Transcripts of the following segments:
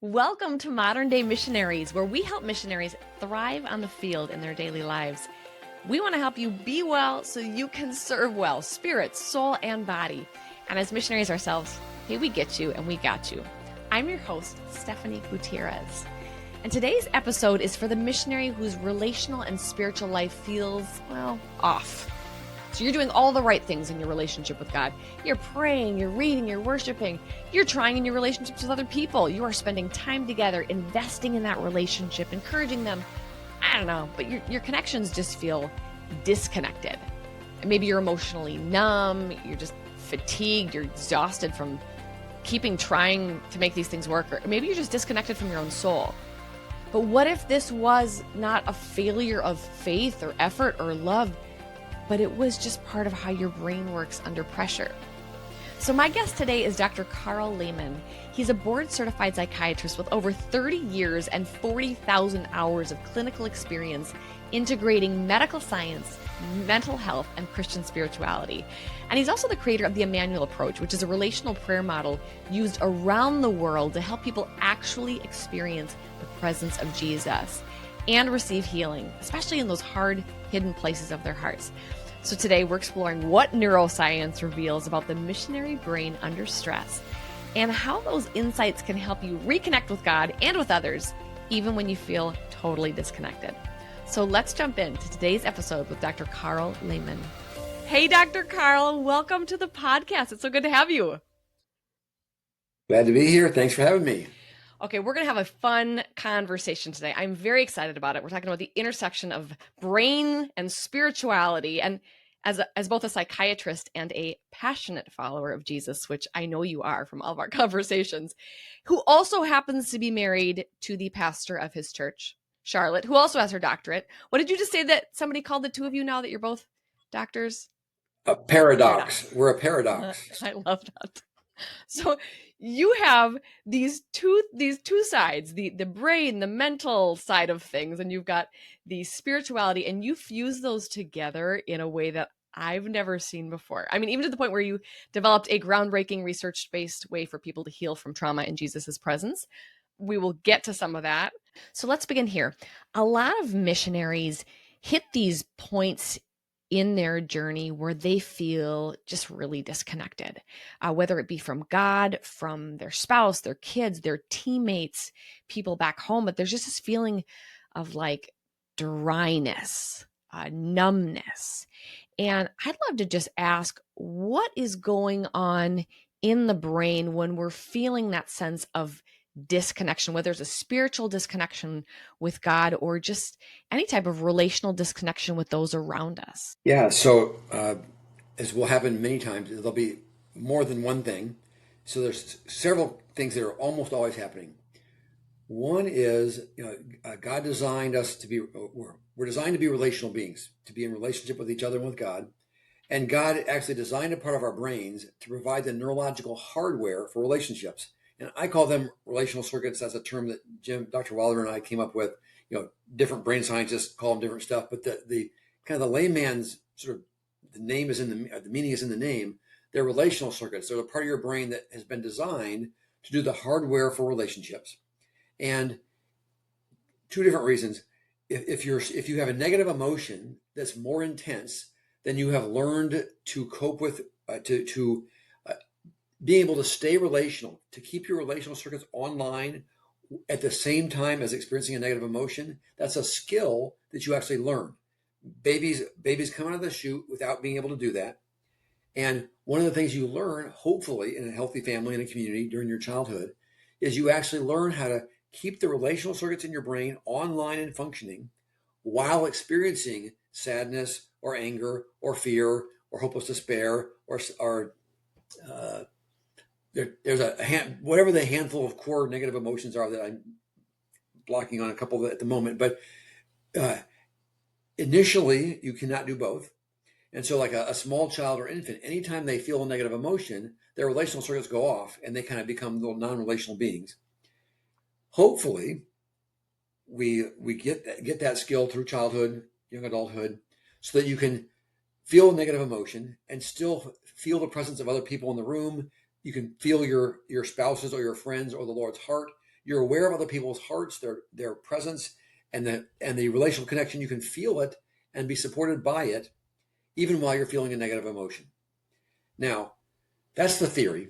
Welcome to Modern Day Missionaries, where we help missionaries thrive on the field in their daily lives. We want to help you be well so you can serve well, spirit, soul, and body. And as missionaries ourselves, hey, we get you and we got you. I'm your host, Stephanie Gutierrez. And today's episode is for the missionary whose relational and spiritual life feels, well, off. So you're doing all the right things in your relationship with God. You're praying, you're reading, you're worshiping, you're trying in your relationships with other people. You are spending time together, investing in that relationship, encouraging them. I don't know, but your connections just feel disconnected. And maybe you're emotionally numb, you're just fatigued, you're exhausted from trying to make these things work, or maybe you're just disconnected from your own soul. But what if this was not a failure of faith or effort or love, but it was just part of how your brain works under pressure? So my guest today is Dr. Karl Lehman. He's a board-certified psychiatrist with over 30 years and 40,000 hours of clinical experience integrating medical science, mental health, and Christian spirituality. And he's also the creator of the Emmanuel Approach, which is a relational prayer model used around the world to help people actually experience the presence of Jesus and receive healing, especially in those hard, hidden places of their hearts. So today we're exploring what neuroscience reveals about the missionary brain under stress and how those insights can help you reconnect with God and with others, even when you feel totally disconnected. So let's jump into today's episode with Dr. Karl Lehman. Hey, Dr. Karl, welcome to the podcast. It's so good to have you. Glad to be here. Thanks for having me. Okay, we're going to have a fun conversation today. I'm very excited about it. We're talking about the intersection of brain and spirituality. And as both a psychiatrist and a passionate follower of Jesus, which I know you are from all of our conversations, who also happens to be married to the pastor of his church, Charlotte, who also has her doctorate. What did you just say that somebody called the two of you now that you're both doctors? A paradox. We're a paradox. I love that. So you have these two sides, the brain, the mental side of things, and you've got the spirituality, and you fuse those together in a way that I've never seen before. I mean, even to the point where you developed a groundbreaking research-based way for people to heal from trauma in Jesus's presence. We will get to some of that. So let's begin here. A lot of missionaries hit these points in their journey where they feel just really disconnected, whether it be from God, from their spouse, their kids, their teammates, people back home. But there's just this feeling of like dryness, numbness. And I'd love to just ask, what is going on in the brain when we're feeling that sense of disconnection, whether it's a spiritual disconnection with God or just any type of relational disconnection with those around us? Yeah, so as will happen many times, there'll be more than one thing. So there's several things that are almost always happening. One is, God designed us to be, we're designed to be relational beings, to be in relationship with each other and with God. And God actually designed a part of our brains to provide the neurological hardware for relationships. And I call them relational circuits. That's a term that Dr. Wilder and I came up with. Different brain scientists call them different stuff, but the kind of the layman's sort of the name is in the meaning is in the name. They're relational circuits. They're the part of your brain that has been designed to do the hardware for relationships. And two different reasons. If you have a negative emotion that's more intense than you have learned to cope with, to being able to stay relational, to keep your relational circuits online at the same time as experiencing a negative emotion, that's a skill that you actually learn. Babies come out of the chute without being able to do that. And one of the things you learn, hopefully, in a healthy family and a community during your childhood, is you actually learn how to keep the relational circuits in your brain online and functioning while experiencing sadness or anger or fear or hopeless despair or there's whatever the handful of core negative emotions are that I'm blocking on a couple at the moment. But initially, you cannot do both. And so like a small child or infant, anytime they feel a negative emotion, their relational circuits go off and they kind of become little non-relational beings. Hopefully, we get that skill through childhood, young adulthood, so that you can feel a negative emotion and still feel the presence of other people in the room. You can feel your spouses or your friends or the Lord's heart. You're aware of other people's hearts, their presence, and the relational connection. You can feel it and be supported by it, even while you're feeling a negative emotion. Now, that's the theory.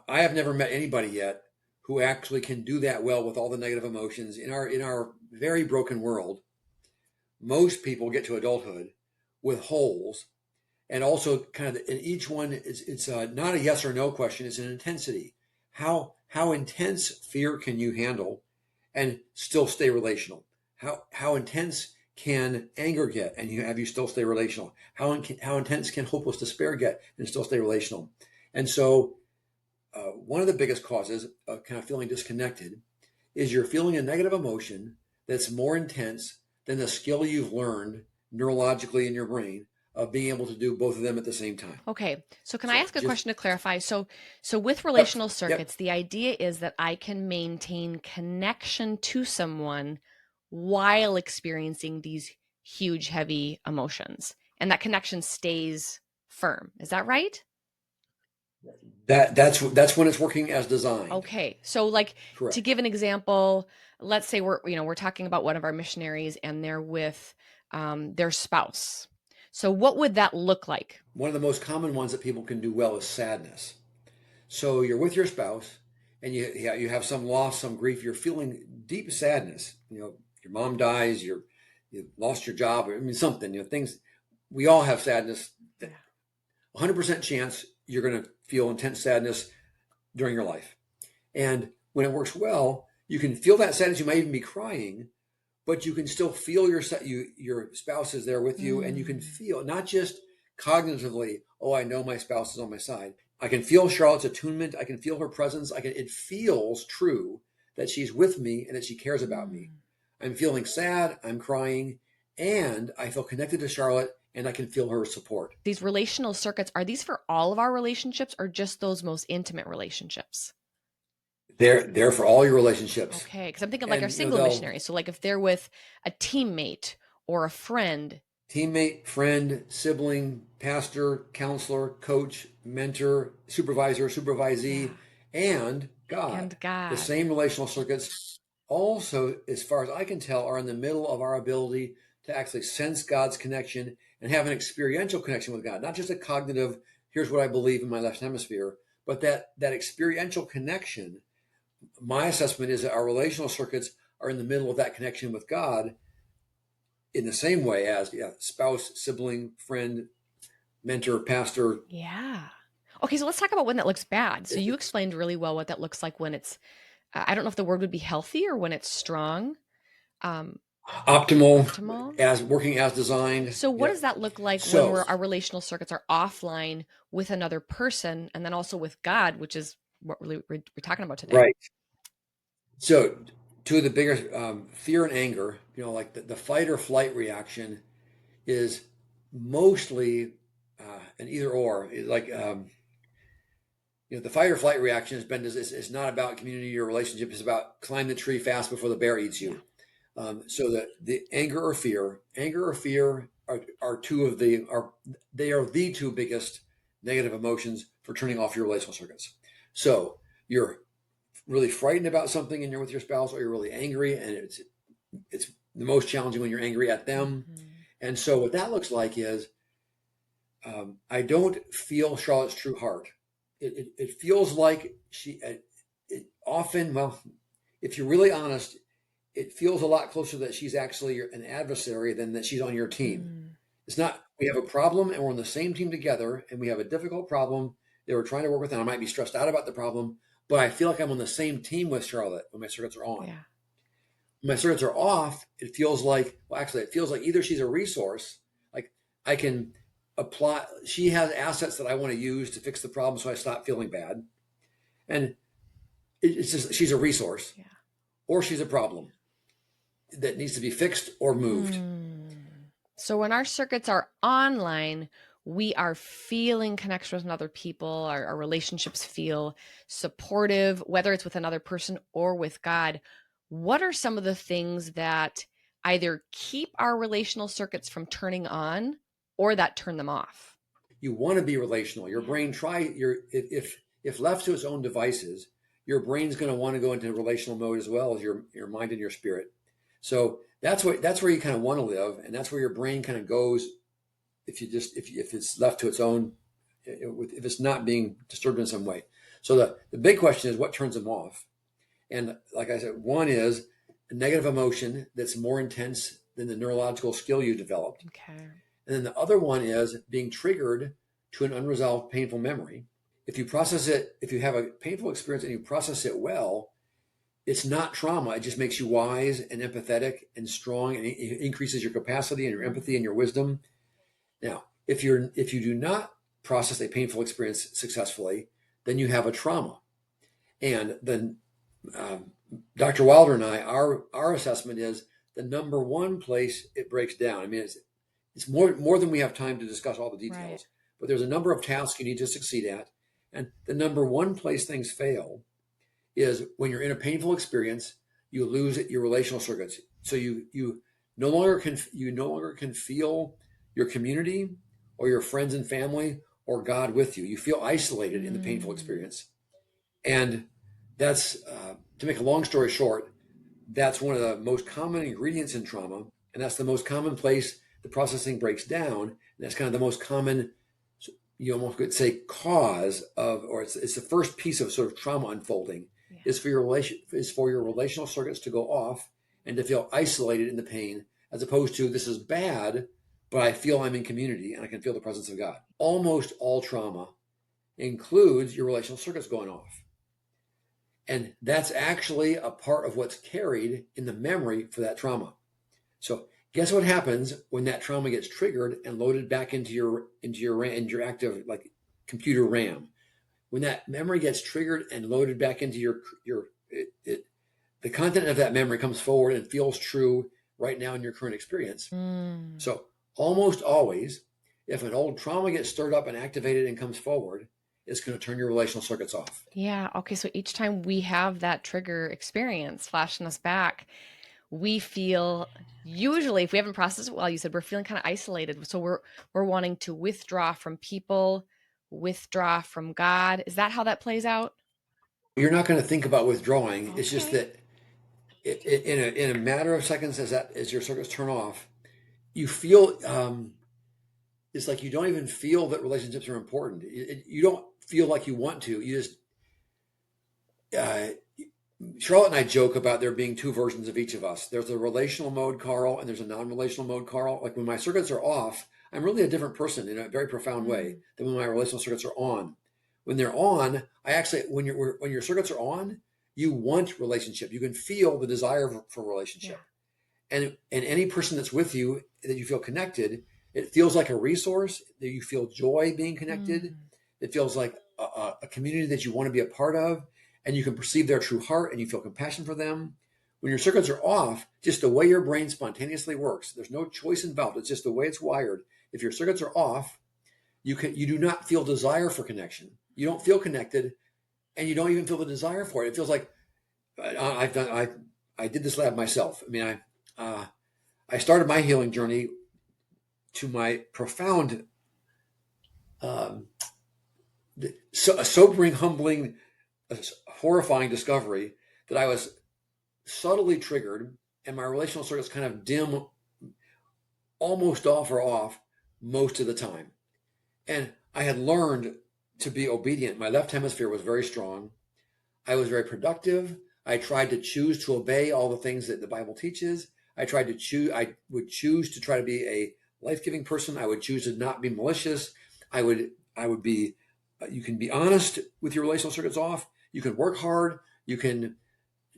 I have never met anybody yet who actually can do that well with all the negative emotions in our very broken world. Most people get to adulthood with holes, and also kind of in each one, it's not a yes or no question. It's an intensity. How intense fear can you handle and still stay relational? How intense can anger get and you still stay relational? How intense can hopeless despair get and still stay relational? And so one of the biggest causes of kind of feeling disconnected is you're feeling a negative emotion that's more intense than the skill you've learned neurologically in your brain of being able to do both of them at the same time. Okay. So can I ask a Just, question to clarify? So with yep, relational yep. circuits, the idea is that I can maintain connection to someone while experiencing these huge, heavy emotions, and that connection stays firm. Is that right? That's when it's working as designed. Okay. So like to Correct. give an example, let's say we're talking about one of our missionaries and they're with their spouse. So what would that look like? One of the most common ones that people can do well is sadness. So you're with your spouse and you have some loss, some grief. You're feeling deep sadness. Your mom dies. You lost your job. I mean, something. Things. We all have sadness. Yeah. 100% chance you're going to feel intense sadness during your life. And when it works well, you can feel that sadness. You might even be crying, but you can still feel your spouse is there with you, and you can feel not just cognitively, oh, I know my spouse is on my side. I can feel Charlotte's attunement. I can feel her presence. It feels true that she's with me and that she cares about me. I'm feeling sad. I'm crying, and I feel connected to Charlotte, and I can feel her support. These relational circuits, are these for all of our relationships or just those most intimate relationships? They're for all your relationships, Okay, because I'm thinking like our and single they'll missionaries. So like if they're with a teammate or a friend. teammate, friend, sibling, pastor, counselor, coach, mentor, supervisor, Yeah. supervisee, and God. And The God. same relational circuits also, as far as I can tell, are in the middle of our ability to actually sense God's connection and have an experiential connection with God, not just a cognitive, here's what I believe in my left hemisphere, but that experiential connection. My assessment is that our relational circuits are in the middle of that connection with God in the same way as spouse, sibling, friend, mentor, pastor. Yeah. Okay, so let's talk about when that looks bad. So you explained really well what that looks like when it's, I don't know if the word would be healthy or when it's strong, um, Optimal, optimal. as working as designed. So what does Yep. that look like when So our relational circuits are offline with another person and then also with God, which is what we're talking about today? right. So two of the bigger fear and anger. Like the fight or flight reaction is mostly an either or. Like the fight or flight reaction has been is not about community or relationship. It's about climb the tree fast before the bear eats Yeah. you. So that the anger or fear are they are the two biggest negative emotions for turning off your relational circuits. So you're really frightened about something and you're with your spouse, or you're really angry, and it's the most challenging when you're angry at them. Mm-hmm. And so what that looks like is I don't feel Charlotte's true heart. It feels like it often, well, if you're really honest, it feels a lot closer that she's actually an adversary than that she's on your team. Mm. It's not, we have a problem and we're on the same team together and we have a difficult problem that we're trying to work with, and I might be stressed out about the problem, but I feel like I'm on the same team with Charlotte when my circuits are on. Yeah. When my circuits are off, it feels like, well, actually, it feels like either she's a resource, like I can apply, she has assets that I want to use to fix the problem so I stop feeling bad. And it's just, she's a resource, Yeah. or she's a problem that needs to be fixed or moved. So when our circuits are online, we are feeling connection with other people. Our relationships feel supportive, whether it's with another person or with God. What are some of the things that either keep our relational circuits from turning on or that turn them off? You want to be relational. Your Yeah. brain if left to its own devices, your brain's going to want to go into relational mode as well as your mind and your spirit. So that's where you kind of want to live, and that's where your brain kind of goes if it's left to its own, if it's not being disturbed in some way. So the big question is, what turns them off? And like I said, one is a negative emotion that's more intense than the neurological skill you developed. Okay. And then the other one is being triggered to an unresolved painful memory. If you process it, if you have a painful experience and you process it well, it's not trauma. It just makes you wise and empathetic and strong, and it increases your capacity and your empathy and your wisdom. Now, if you do not process a painful experience successfully, then you have a trauma. And then Dr. Wilder and I, our assessment is the number one place it breaks down. I mean, it's more than we have time to discuss all the details, right. But there's a number of tasks you need to succeed at. And the number one place things fail is when you're in a painful experience, you lose your relational circuits. So you no longer can feel your community or your friends and family or God with you. You feel isolated in the painful experience. And that's, to make a long story short, that's one of the most common ingredients in trauma. And that's the most common place the processing breaks down. And that's kind of the most common, you almost could say, cause of, or it's the first piece of sort of trauma unfolding, is for your relational circuits to go off and to feel isolated in the pain, as opposed to, this is bad, but I feel I'm in community and I can feel the presence of God. Almost all trauma includes your relational circuits going off. And that's actually a part of what's carried in the memory for that trauma. So guess what happens when that trauma gets triggered and loaded back into your active, like, computer RAM? When that memory gets triggered and loaded back into the content of that memory comes forward and feels true right now in your current experience. So almost always, if an old trauma gets stirred up and activated and comes forward, it's going to turn your relational circuits off. Yeah. Okay. So each time we have that trigger experience flashing us back, we feel, usually, if we haven't processed it well, you said we're feeling kind of isolated. So we're wanting to withdraw from people, withdraw from God. Is that how that plays out? You're not going to think about withdrawing. Okay. It's just that in a matter of seconds, as your circuits turn off, you feel, it's like you don't even feel that relationships are important. You don't feel like you want to. You just, Charlotte and I joke about there being two versions of each of us. There's a relational mode Karl, and there's a non-relational mode Karl. Like, when my circuits are off, I'm really a different person in a very profound way than when my relational circuits are on. When they're on, when your circuits are on, you want relationship. You can feel the desire for relationship. Yeah. And any person that's with you, that you feel connected, it feels like a resource, that you feel joy being connected. It feels like a community that you want to be a part of, and you can perceive their true heart and you feel compassion for them. When your circuits are off, just the way your brain spontaneously works, there's no choice involved. It's just the way it's wired. If your circuits are off, you do not feel desire for connection. You don't feel connected, and you don't even feel the desire for it. It feels like, I did this lab myself. I mean, I started my healing journey to my profound, sobering, humbling, horrifying discovery that I was subtly triggered, and my relational circuits kind of dim, almost off or off most of the time. And I had learned to be obedient. My left hemisphere was very strong. I was very productive. I tried to choose to obey all the things that the Bible teaches. I would choose to try to be a life-giving person. I would choose to not be malicious. I would be, you can be honest with your relational circuits off. You can work hard. You can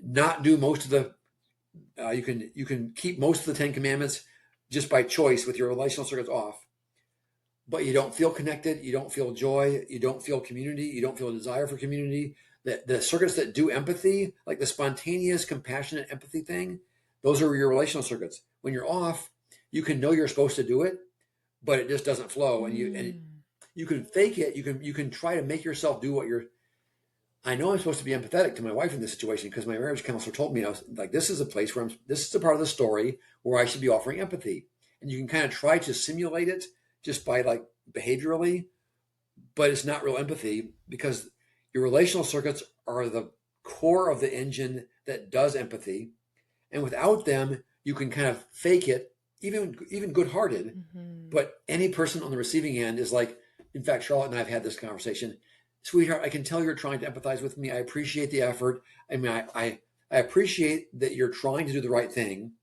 not do most of the, you can keep most of the 10 Commandments just by choice with your relational circuits off. But you don't feel connected. You don't feel joy. You don't feel community. You don't feel a desire for community. The circuits that do empathy, like the spontaneous, compassionate empathy thing, those are your relational circuits. When you're off, you can know you're supposed to do it, but it just doesn't flow. And you can fake it. You can try to make yourself do what you're. I know I'm supposed to be empathetic to my wife in this situation because my marriage counselor told me, I was like, this is a place where this is a part of the story where I should be offering empathy. And you can kind of try to simulate it just by, like, behaviorally, but it's not real empathy, because your relational circuits are the core of the engine that does empathy. And without them, you can kind of fake it, even good-hearted. But any person on the receiving end is like, in fact, Charlotte and I have had this conversation. Sweetheart, I can tell you're trying to empathize with me. I appreciate the effort. I mean, I appreciate that you're trying to do the right thing,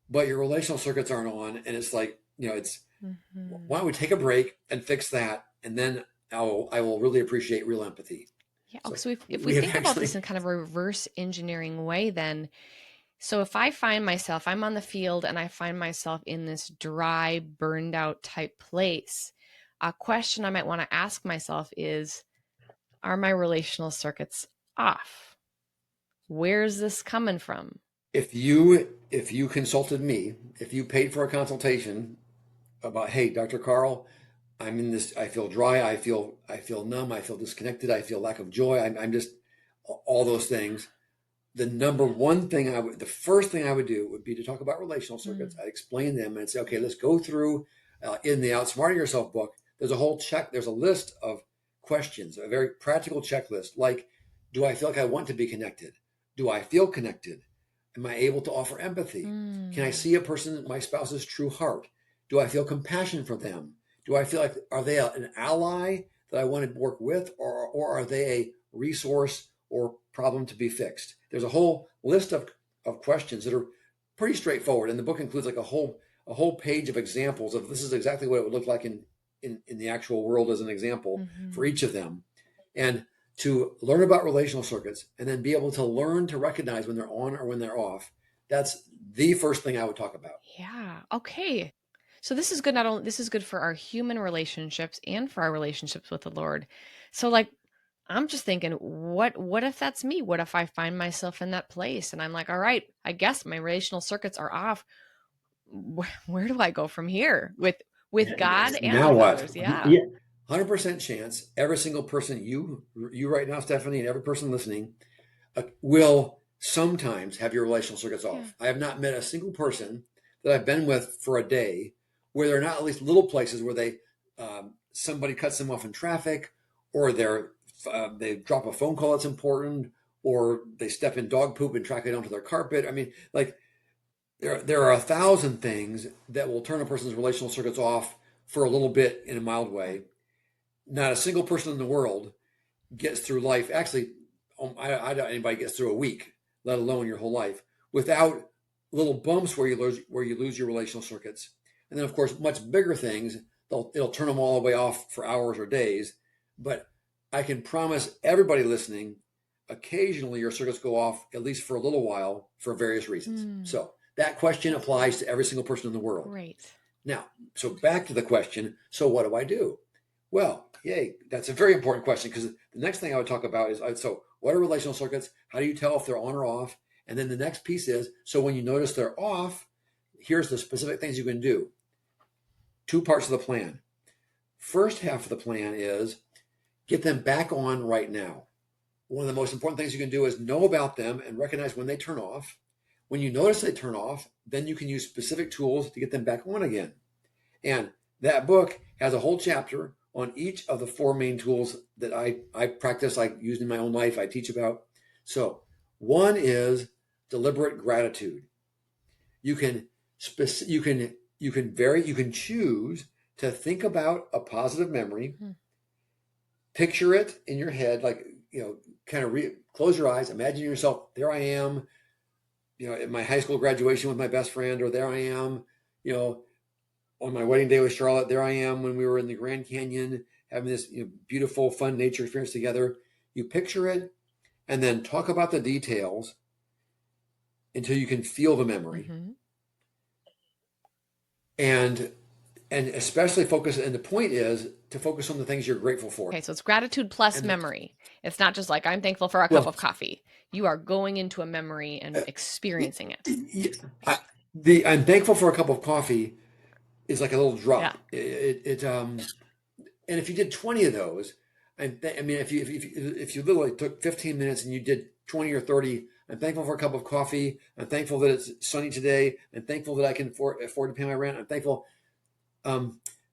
but your relational circuits aren't on. And it's like, it's why don't we take a break and fix that? And then I will really appreciate real empathy. Yeah. So if we think about this in kind of a reverse engineering way, then, so if I find myself, I'm on the field and I find myself in this dry, burned out type place, a question I might want to ask myself is, are my relational circuits off? Where's this coming from? If you consulted me, if you paid for a consultation about, hey, Dr. Karl, I'm in this, I feel dry, I feel numb, I feel disconnected, I feel lack of joy, I'm just all those things. The the first thing I would do would be to talk about relational circuits. I'd explain them and say, okay, let's go through in the Outsmarting Yourself book. There's a list of questions, a very practical checklist. Like, do I feel like I want to be connected? Do I feel connected? Am I able to offer empathy? Can I see a person, my spouse's true heart? Do I feel compassion for them? Do I feel like, are they an ally that I want to work with, or are they a resource or problem to be fixed? There's a whole list of questions that are pretty straightforward. And the book includes like a whole page of examples of this is exactly what it would look like in the actual world as an example for each of them. And to learn about relational circuits and then be able to learn to recognize when they're on or when they're off. That's the first thing I would talk about. Yeah. Okay. So this is good. This is good for our human relationships and for our relationships with the Lord. So like, I'm just thinking, what if that's me? What if I find myself in that place and I'm like, all right, I guess my relational circuits are off. Where do I go from here with God and now with what? others? Yeah. 100% chance every single person you right now, Stephanie, and every person listening will sometimes have your relational circuits off. I have not met a single person that I've been with for a day where there are not at least little places where they somebody cuts them off in traffic, or they drop a phone call that's important, or they step in dog poop and track it onto their carpet. I mean, like there are 1,000 things that will turn a person's relational circuits off for a little bit in a mild way. Not a single person in the world gets through life. Actually, I doubt anybody gets through a week, let alone your whole life, without little bumps where you lose your relational circuits. And then, of course, much bigger things, it'll turn them all the way off for hours or days. But I can promise everybody listening, occasionally your circuits go off, at least for a little while, for various reasons. So that question applies to every single person in the world. Great. Now, so back to the question, so what do I do? Well, yay, that's a very important question, because the next thing I would talk about is, so what are relational circuits? How do you tell if they're on or off? And then the next piece is, so when you notice they're off, here's the specific things you can do. 2 parts of the plan. First half of the plan is get them back on right now. One of the most important things you can do is know about them and recognize when they turn off. When you notice they turn off, then you can use specific tools to get them back on again. And that book has a whole chapter on each of the 4 main tools that I practice, I use in my own life, I teach about. So one is deliberate gratitude. You can choose to think about a positive memory, picture it in your head, like, kind of close your eyes, imagine yourself, there I am, at my high school graduation with my best friend, or there I am, on my wedding day with Charlotte, there I am when we were in the Grand Canyon having this beautiful, fun nature experience together. You picture it and then talk about the details until you can feel the memory. And especially focus, and the point is to focus on the things you're grateful for. Okay, so it's gratitude plus memory. It's not just like, I'm thankful for a cup of coffee. You are going into a memory and experiencing it. I'm thankful for a cup of coffee is like a little drop. Yeah. And if you did 20 of those, if you literally took 15 minutes and you did 20 or 30, I'm thankful for a cup of coffee. I'm thankful that it's sunny today. I'm thankful that I can afford to pay my rent. I'm thankful.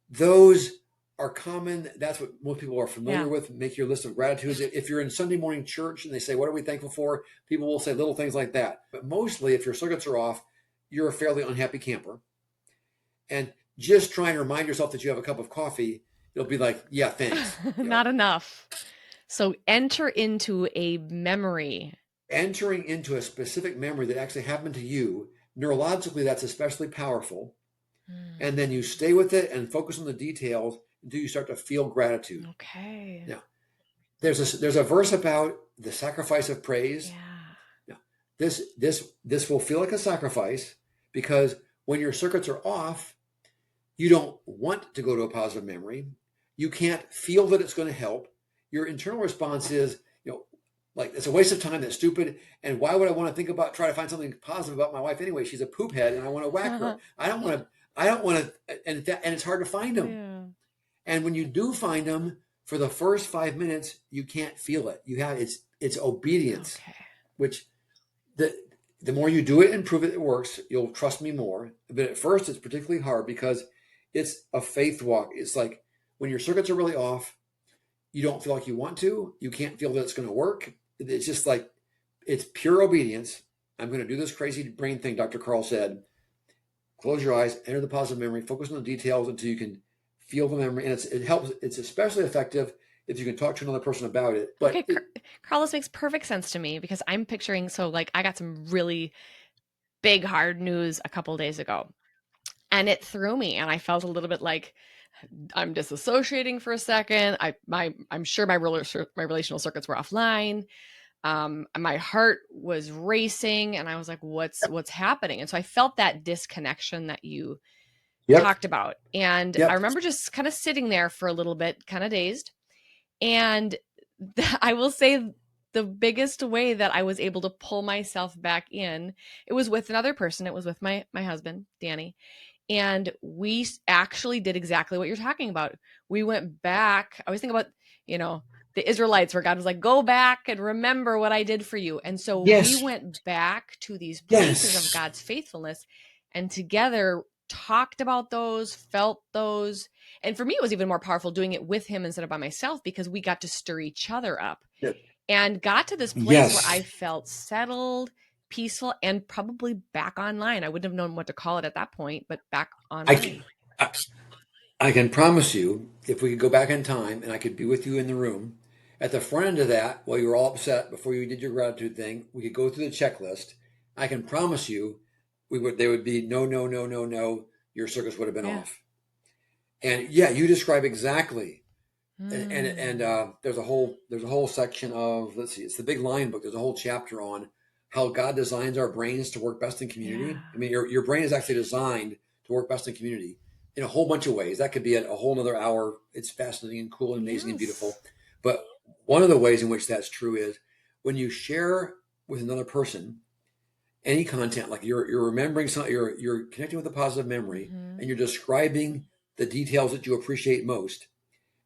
Those are common. That's what most people are familiar Yeah. with. Make your list of gratitudes. If you're in Sunday morning church and they say, what are we thankful for? People will say little things like that. But mostly, if your circuits are off, you're a fairly unhappy camper. And just trying to remind yourself that you have a cup of coffee, it'll be like, yeah, thanks. Not enough. So enter into a memory. Entering into a specific memory that actually happened to you, neurologically, that's especially powerful. And then you stay with it and focus on the details until you start to feel gratitude. Okay. Now, there's a verse about the sacrifice of praise. Yeah. Now, this will feel like a sacrifice because when your circuits are off, you don't want to go to a positive memory. You can't feel that it's going to help. Your internal response is, like, it's a waste of time. That's stupid. And why would I want to try to find something positive about my wife anyway? She's a poop head, and I want to whack her. I don't want to. And it's hard to find them. Yeah. And when you do find them, for the first 5 minutes, you can't feel it. It's obedience, which the more you do it and prove it works, you'll trust me more. But at first, it's particularly hard because it's a faith walk. It's like when your circuits are really off, you don't feel like you want to. You can't feel that it's going to work. It's just like, it's pure obedience. I'm going to do this crazy brain thing Dr. Karl said. Close your eyes, enter the positive memory, focus on the details until you can feel the memory. And it helps. It's especially effective if you can talk to another person about it. But okay, Karl, this makes perfect sense to me because I'm picturing, so like I got some really big, hard news a couple days ago and it threw me and I felt a little bit like I'm disassociating for a second. I'm sure my relational circuits were offline. My heart was racing and I was like, what's happening? And so I felt that disconnection that you talked about. And I remember just kind of sitting there for a little bit, kind of dazed. And I will say the biggest way that I was able to pull myself back in, it was with another person. It was with my husband, Danny. And we actually did exactly what you're talking about. We went back. I was thinking about, the Israelites where God was like, go back and remember what I did for you. And so we went back to these places of God's faithfulness and together talked about those, felt those. And for me, it was even more powerful doing it with him instead of by myself because we got to stir each other up and got to this place where I felt settled, peaceful, and probably back online. I wouldn't have known what to call it at that point, but back online. I can promise you, if we could go back in time and I could be with you in the room, at the front end of that, while you were all upset before you did your gratitude thing, we could go through the checklist. I can promise you, there would be no, your circuits would have been off. And you describe exactly. And there's a whole section of, let's see, it's the big line book. There's a whole chapter on how God designs our brains to work best in community. Yeah. I mean, your brain is actually designed to work best in community in a whole bunch of ways. That could be a whole nother hour. It's fascinating and cool and amazing and beautiful. But one of the ways in which that's true is when you share with another person any content, like you're remembering something, you're connecting with a positive memory, and you're describing the details that you appreciate most.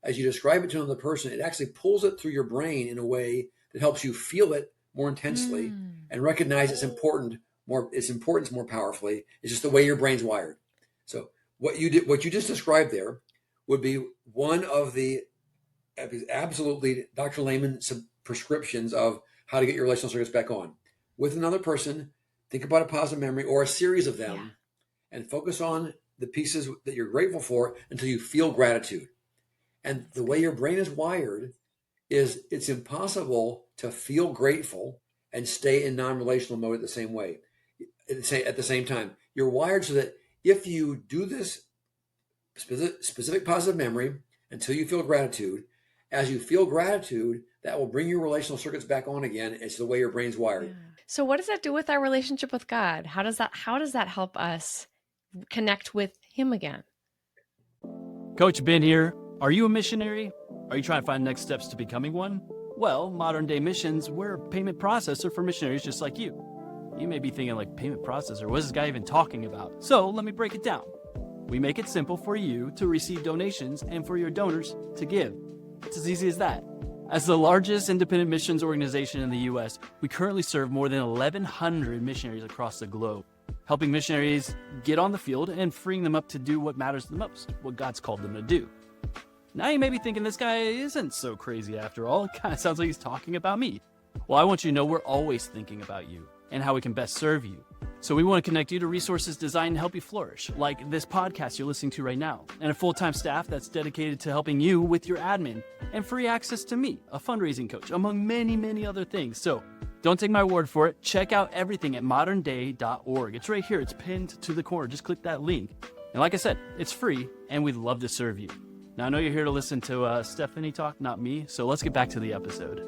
As you describe it to another person, it actually pulls it through your brain in a way that helps you feel it more intensely and recognize its importance more powerfully. It's just the way your brain's wired. So what you just described there would be one of the absolutely Dr. Lehman's prescriptions of how to get your relational circuits back on. With another person, think about a positive memory or a series of them and focus on the pieces that you're grateful for until you feel gratitude. And the way your brain is wired is it's impossible to feel grateful and stay in non-relational mode at the same way. At the same time, you're wired so that if you do this specific positive memory until you feel gratitude, as you feel gratitude, that will bring your relational circuits back on again. It's the way your brain's wired. Yeah. So what does that do with our relationship with God? How does that help us connect with him again? Coach Ben here. Are you a missionary? Are you trying to find next steps to becoming one? Well, Modern Day Missions, we're a payment processor for missionaries just like you. You may be thinking, like, payment processor, what is this guy even talking about? So let me break it down. We make it simple for you to receive donations and for your donors to give. It's as easy as that. As the largest independent missions organization in the U.S., we currently serve more than 1,100 missionaries across the globe, helping missionaries get on the field and freeing them up to do what matters the most, what God's called them to do. Now you may be thinking this guy isn't so crazy after all. It kind of sounds like he's talking about me. Well, I want you to know we're always thinking about you and how we can best serve you. So we want to connect you to resources designed to help you flourish, like this podcast you're listening to right now, and a full-time staff that's dedicated to helping you with your admin, and free access to me, a fundraising coach, among many, many other things. So don't take my word for it. Check out everything at modernday.org. It's right here. It's pinned to the corner. Just click that link. And like I said, it's free, and we'd love to serve you. Now, I know you're here to listen to Stephanie talk, not me, so let's get back to the episode.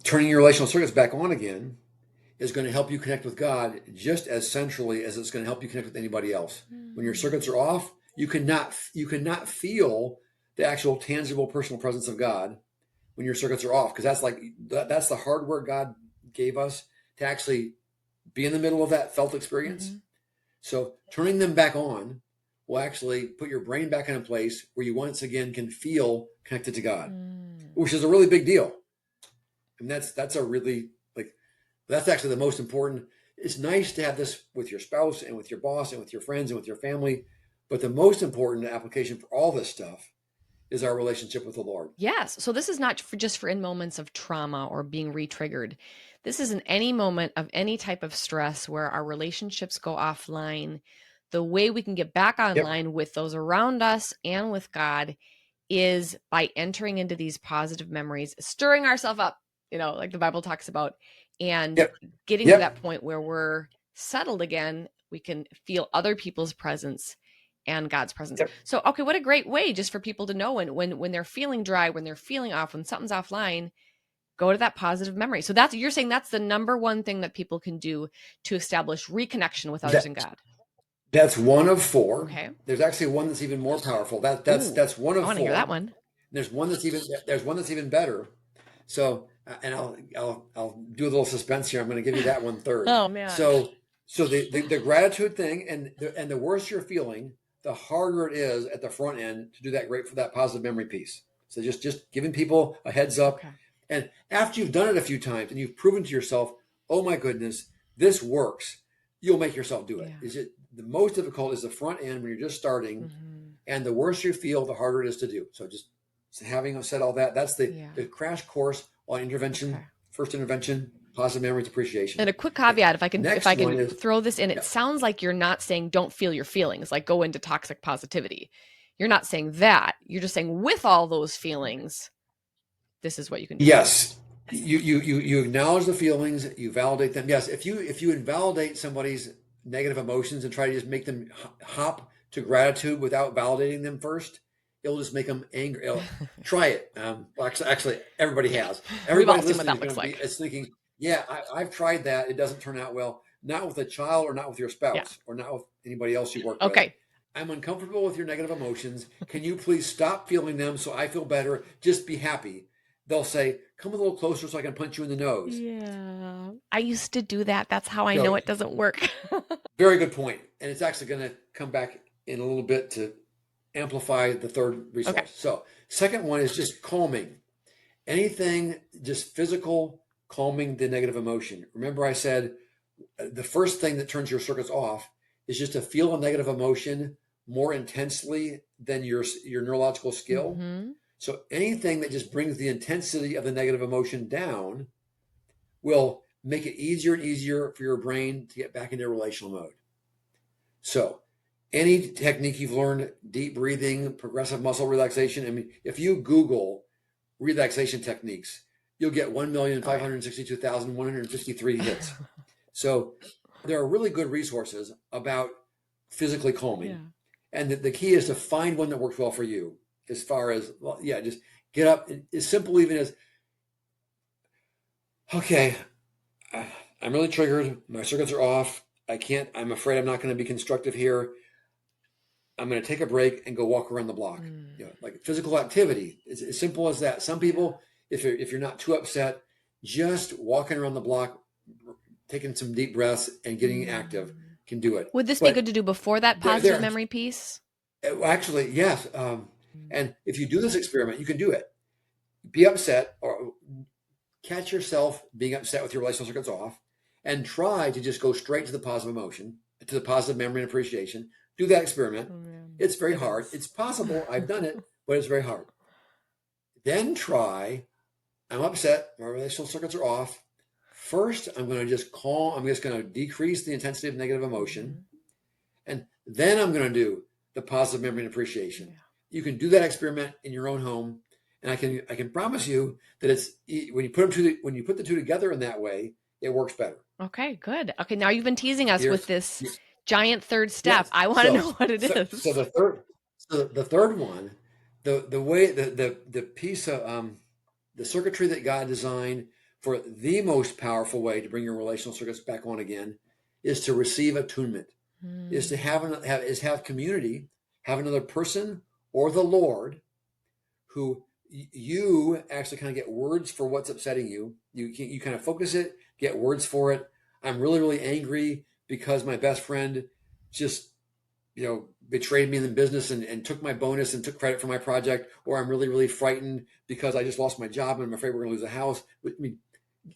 Turning your relational circuits back on again is going to help you connect with God just as centrally as it's going to help you connect with anybody else. When your circuits are off, you cannot feel the actual tangible personal presence of God when your circuits are off, because that's the hardware God gave us to actually be in the middle of that felt experience. Mm-hmm. So turning them back on will actually put your brain back in a place where you once again can feel connected to God, which is a really big deal. And that's a really, that's actually the most important. It's nice to have this with your spouse and with your boss and with your friends and with your family. But the most important application for all this stuff is our relationship with the Lord. Yes. So this is not just for in moments of trauma or being re-triggered. This is in any moment of any type of stress where our relationships go offline. The way we can get back online with those around us and with God is by entering into these positive memories, stirring ourselves up, like the Bible talks about, and getting to that point where we're settled again. We can feel other people's presence and God's presence. So, okay, what a great way just for people to know when they're feeling dry, when they're feeling off, when something's offline, go to that positive memory. So you're saying that's the number one thing that people can do to establish reconnection with others and God. That's one of four. Okay. There's actually one that's even more powerful. That's one of four. I want to hear that one. There's one that's even better. So, and I'll do a little suspense here. I'm going to give you that one third. Oh man. So the gratitude thing, and the worse you're feeling, the harder it is at the front end to do that positive memory piece. So just giving people a heads up. Okay. And after you've done it a few times and you've proven to yourself, oh my goodness, this works, you'll make yourself do it. Yeah. The most difficult is the front end when you're just starting, and the worse you feel, the harder it is to do. So just having said all that, that's the crash course on intervention, first intervention, positive memories appreciation. And a quick caveat, if I can throw this in, it sounds like you're not saying don't feel your feelings, like go into toxic positivity. You're not saying that. You're just saying with all those feelings, this is what you can do. Yes. You acknowledge the feelings, you validate them. Yes. If you invalidate somebody's negative emotions and try to just make them hop to gratitude without validating them first, it'll just make them angry. Try it. Actually, everybody has. Everybody listening is thinking, I've tried that. It doesn't turn out well. Not with a child or not with your spouse or not with anybody else you work with. Okay. I'm uncomfortable with your negative emotions. Can you please stop feeling them so I feel better? Just be happy. They'll say, come a little closer so I can punch you in the nose. Yeah. I used to do that. That's how I know it doesn't work. Very good point. And it's actually going to come back in a little bit to amplify the third resource. Okay. So second one is just calming. Anything just physical, calming the negative emotion. Remember I said the first thing that turns your circuits off is just to feel a negative emotion more intensely than your neurological skill. Mm-hmm. So anything that just brings the intensity of the negative emotion down will make it easier and easier for your brain to get back into relational mode. So any technique you've learned, deep breathing, progressive muscle relaxation. I mean, if you Google relaxation techniques, you'll get 1,562,153 hits. So there are really good resources about physically calming. Yeah. And the key is to find one that works well for you. As far as, just get up. As simple even as, okay, I'm really triggered. My circuits are off. I'm afraid I'm not going to be constructive here. I'm going to take a break and go walk around the block. Like physical activity. It's as simple as that. Some people, if you're not too upset, just walking around the block, taking some deep breaths and getting active can do it. Would this be good to do before that positive memory piece? Actually, yes. And if you do this experiment, you can do it. Be upset or catch yourself being upset with your relational circuits off and try to just go straight to the positive emotion, to the positive memory and appreciation. Do that experiment. It's very hard. It's possible. I've done it, but it's very hard. Then try, I'm upset. My relational circuits are off. First, I'm going to just calm. I'm just going to decrease the intensity of negative emotion. And then I'm going to do the positive memory and appreciation. Yeah. You can do that experiment in your own home. And I can promise you that it's when you put the two together in that way, it works better. Okay, good. Okay, now you've been teasing us with this giant third step. Yes. I want to know what it is. So the third one, the way the piece of the circuitry that God designed for the most powerful way to bring your relational circuits back on again is to receive attunement. Is to have community, have another person or the Lord who you actually kind of get words for what's upsetting you. You kind of focus it, get words for it. I'm really, really angry because my best friend just, betrayed me in the business and took my bonus and took credit for my project. Or I'm really, really frightened because I just lost my job and I'm afraid we're going to lose the house. I mean,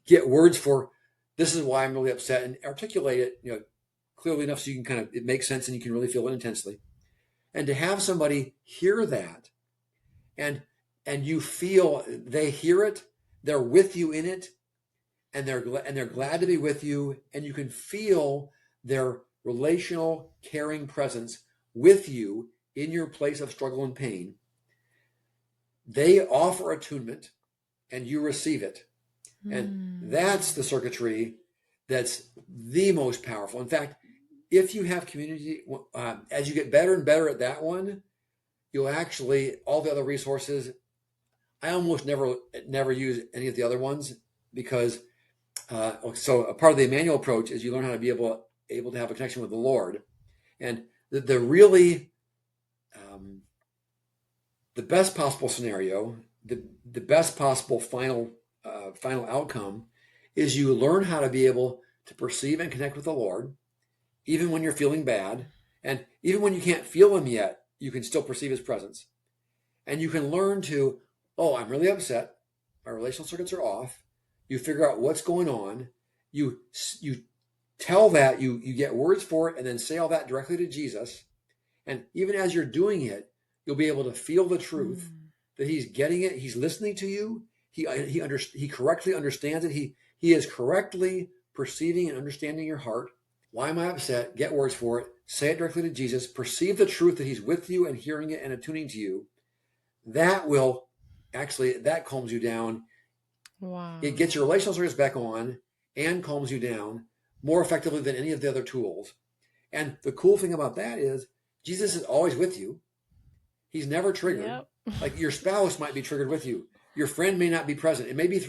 get words for this is why I'm really upset and articulate it, clearly enough so you can it makes sense and you can really feel it intensely. And to have somebody hear that and you feel they hear it, they're with you in it, and they're glad to be with you, and you can feel their relational, caring presence with you in your place of struggle and pain. They offer attunement, and you receive it. And that's the circuitry that's the most powerful. In fact, if you have community, as you get better and better at that one, you'll actually, all the other resources, I almost never use any of the other ones because, so a part of the Emmanuel Approach is you learn how to be able to have a connection with the Lord. And the really, the best possible scenario, the best possible final outcome is you learn how to be able to perceive and connect with the Lord, even when you're feeling bad. And even when you can't feel him yet, you can still perceive his presence. And you can learn to, I'm really upset. My relational circuits are off. You figure out what's going on. You tell that, you get words for it, and then say all that directly to Jesus. And even as you're doing it, you'll be able to feel the truth that he's getting it. He's listening to you. He correctly understands it. He is correctly perceiving and understanding your heart. Why am I upset? Get words for it. Say it directly to Jesus. Perceive the truth that he's with you and hearing it and attuning to you. That calms you down. Wow. It gets your relational circuits back on and calms you down more effectively than any of the other tools. And the cool thing about that is Jesus is always with you. He's never triggered. Yep. Like your spouse might be triggered with you. Your friend may not be present. It may be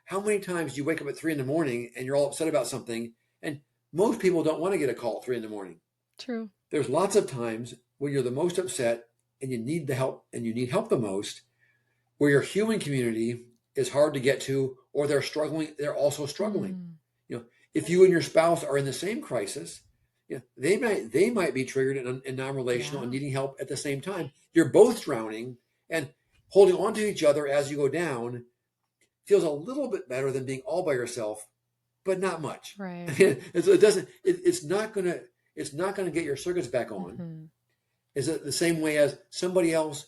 how many times do you wake up at 3 a.m. and you're all upset about something? And most people don't want to get a call at 3 a.m. True. There's lots of times when you're the most upset and you need the help and you need help the most, where your human community is hard to get to, or they're struggling. They're also struggling. If you and your spouse are in the same crisis, they might be triggered and non-relational and needing help at the same time. You're both drowning, and holding on to each other as you go down feels a little bit better than being all by yourself, but not much. Right. It's not gonna get your circuits back on. Mm-hmm. Is it the same way as somebody else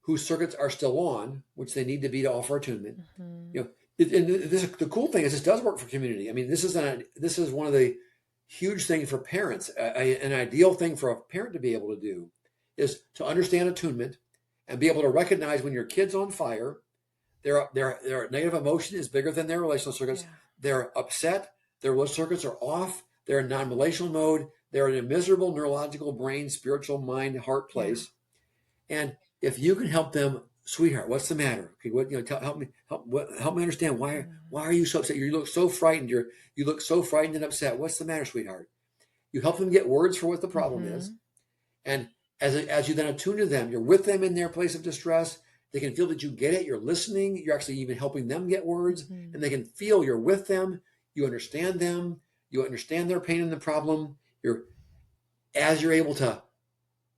whose circuits are still on, which they need to be to offer attunement? Mm-hmm. The cool thing is this does work for community. I mean, this is one of the huge things for parents. An ideal thing for a parent to be able to do is to understand attunement and be able to recognize when your kid's on fire, their negative emotion is bigger than their relational circuits. Yeah. They're upset. Their relational circuits are off. They're in non-relational mode. They're in a miserable neurological brain, spiritual mind, heart place. Yeah. And if you can help them, sweetheart, what's the matter? Okay, help me understand why are you so upset? You look so frightened. You look so frightened and upset. What's the matter, sweetheart? You help them get words for what the problem is. And as you then attune to them, you're with them in their place of distress. They can feel that you get it. You're listening. You're actually even helping them get words, and they can feel you're with them. You understand them. You understand their pain and the problem. As you're able to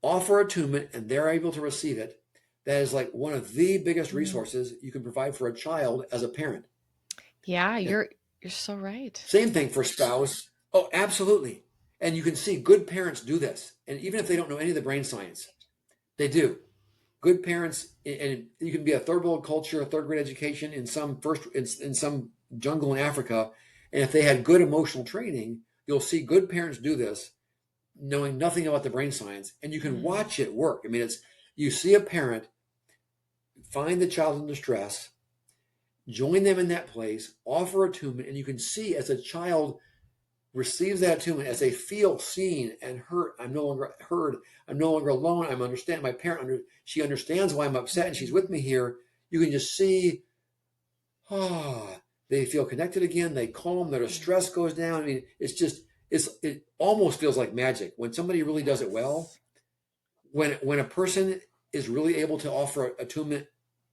offer attunement and they're able to receive it, that is like one of the biggest resources you can provide for a child as a parent. Yeah, you're so right. Same thing for spouse. Oh, absolutely. And you can see good parents do this. And even if they don't know any of the brain science, They do. Good parents, and you can be a third world culture, a third grade education in some jungle in Africa, and if they had good emotional training, you'll see good parents do this, knowing nothing about the brain science, and you can watch it work. I mean, you see a parent find the child in distress, join them in that place, offer attunement, and you can see as a child receives that attunement, as they feel seen and heard. I'm no longer heard. I'm no longer alone. I'm understand. My parent, she understands why I'm upset, and she's with me here. You can just see, they feel connected again. They calm. Their stress goes down. I mean, it almost feels like magic when somebody really does it well. When a person is really able to offer attunement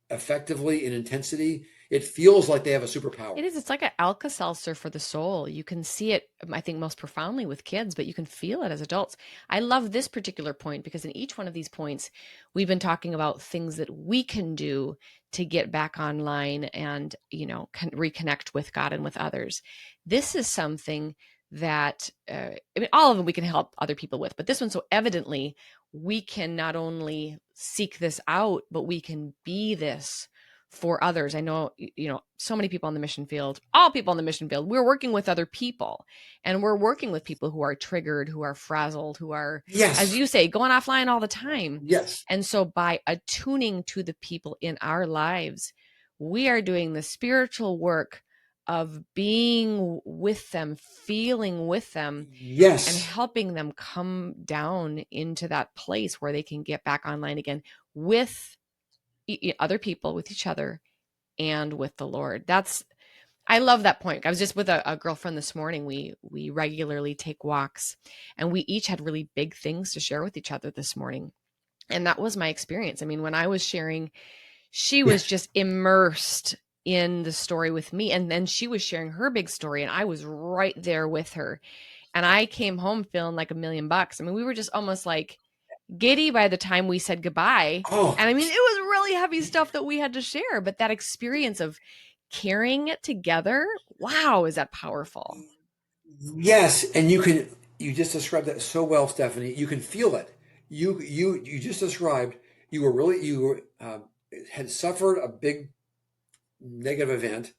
effectively in intensity, it feels like they have a superpower. It is. It's like an Alka-Seltzer for the soul. You can see it, I think, most profoundly with kids, but you can feel it as adults. I love this particular point because in each one of these points, we've been talking about things that we can do to get back online and, reconnect with God and with others. This is something that, all of them we can help other people with, but this one, so evidently, we can not only seek this out, but we can be this for others. I know, so many people on the mission field, all people on the mission field, we're working with other people, and we're working with people who are triggered, who are frazzled, who are, as you say, going offline all the time. Yes. And so by attuning to the people in our lives, we are doing the spiritual work of being with them, feeling with them, Yes, and helping them come down into that place where they can get back online again with other people, with each other, and with the Lord. I love that point. I was just with a girlfriend this morning. We regularly take walks, and we each had really big things to share with each other this morning. And that was my experience. I mean, when I was sharing, she was just immersed in the story with me. And then she was sharing her big story, and I was right there with her. And I came home feeling like $1 million. I mean, we were just almost like giddy by the time we said goodbye. Oh, And I mean, it was really heavy stuff that we had to share, but that experience of carrying it together, wow, is that powerful. yes. And you just described that so well, Stephanie. You can feel it. You just described, had suffered a big negative event.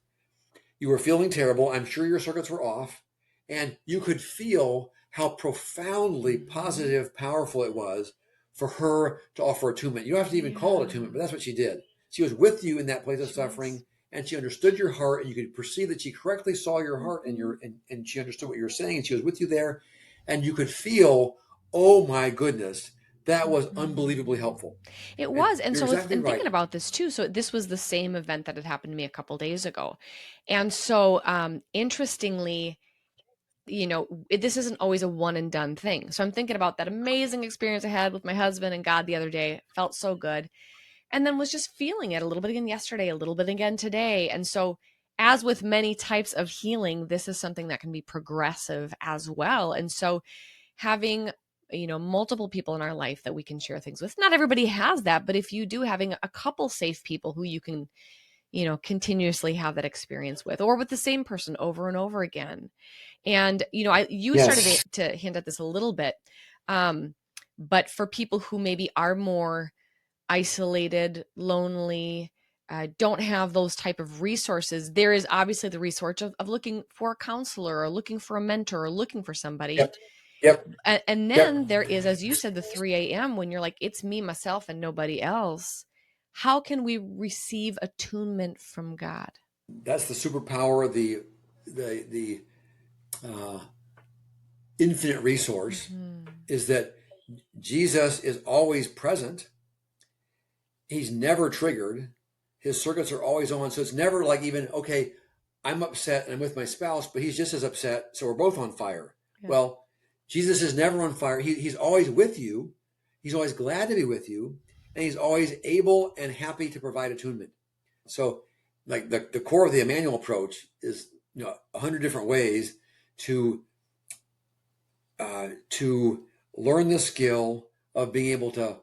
You were feeling terrible. I'm sure your circuits were off, and you could feel how profoundly positive, powerful it was for her to offer attunement. You don't have to even call it attunement, but that's what she did. She was with you in that place of suffering, and she understood your heart, and you could perceive that she correctly saw your heart, and she understood what you were saying, and she was with you there, and you could feel, oh my goodness, that was unbelievably helpful. It was. And You're so exactly right. thinking about this too, so this was the same event that had happened to me a couple days ago. And so interestingly, this isn't always a one and done thing. So I'm thinking about that amazing experience I had with my husband and God the other day. Felt so good. And then was just feeling it a little bit again yesterday, a little bit again today. And so, as with many types of healing, this is something that can be progressive as well. And so, having multiple people in our life that we can share things with. Not everybody has that, but if you do, having a couple safe people who you can continuously have that experience with, or with the same person over and over again. And you started to hint at this a little bit, but for people who maybe are more isolated, lonely, don't have those type of resources, there is obviously the resource of looking for a counselor, or looking for a mentor, or looking for somebody. Yep. And then there is, as you said, the 3 a.m. when you're like, it's me, myself, and nobody else. How can we receive attunement from God? That's the superpower, the infinite resource, is that Jesus is always present. He's never triggered. His circuits are always on. So it's never like, even, okay, I'm upset and I'm with my spouse, but he's just as upset, so we're both on fire. Yeah. Well, Jesus is never on fire. He's always with you. He's always glad to be with you. And he's always able and happy to provide attunement. So like the core of the Emmanuel approach is 100 different ways to learn the skill of being able to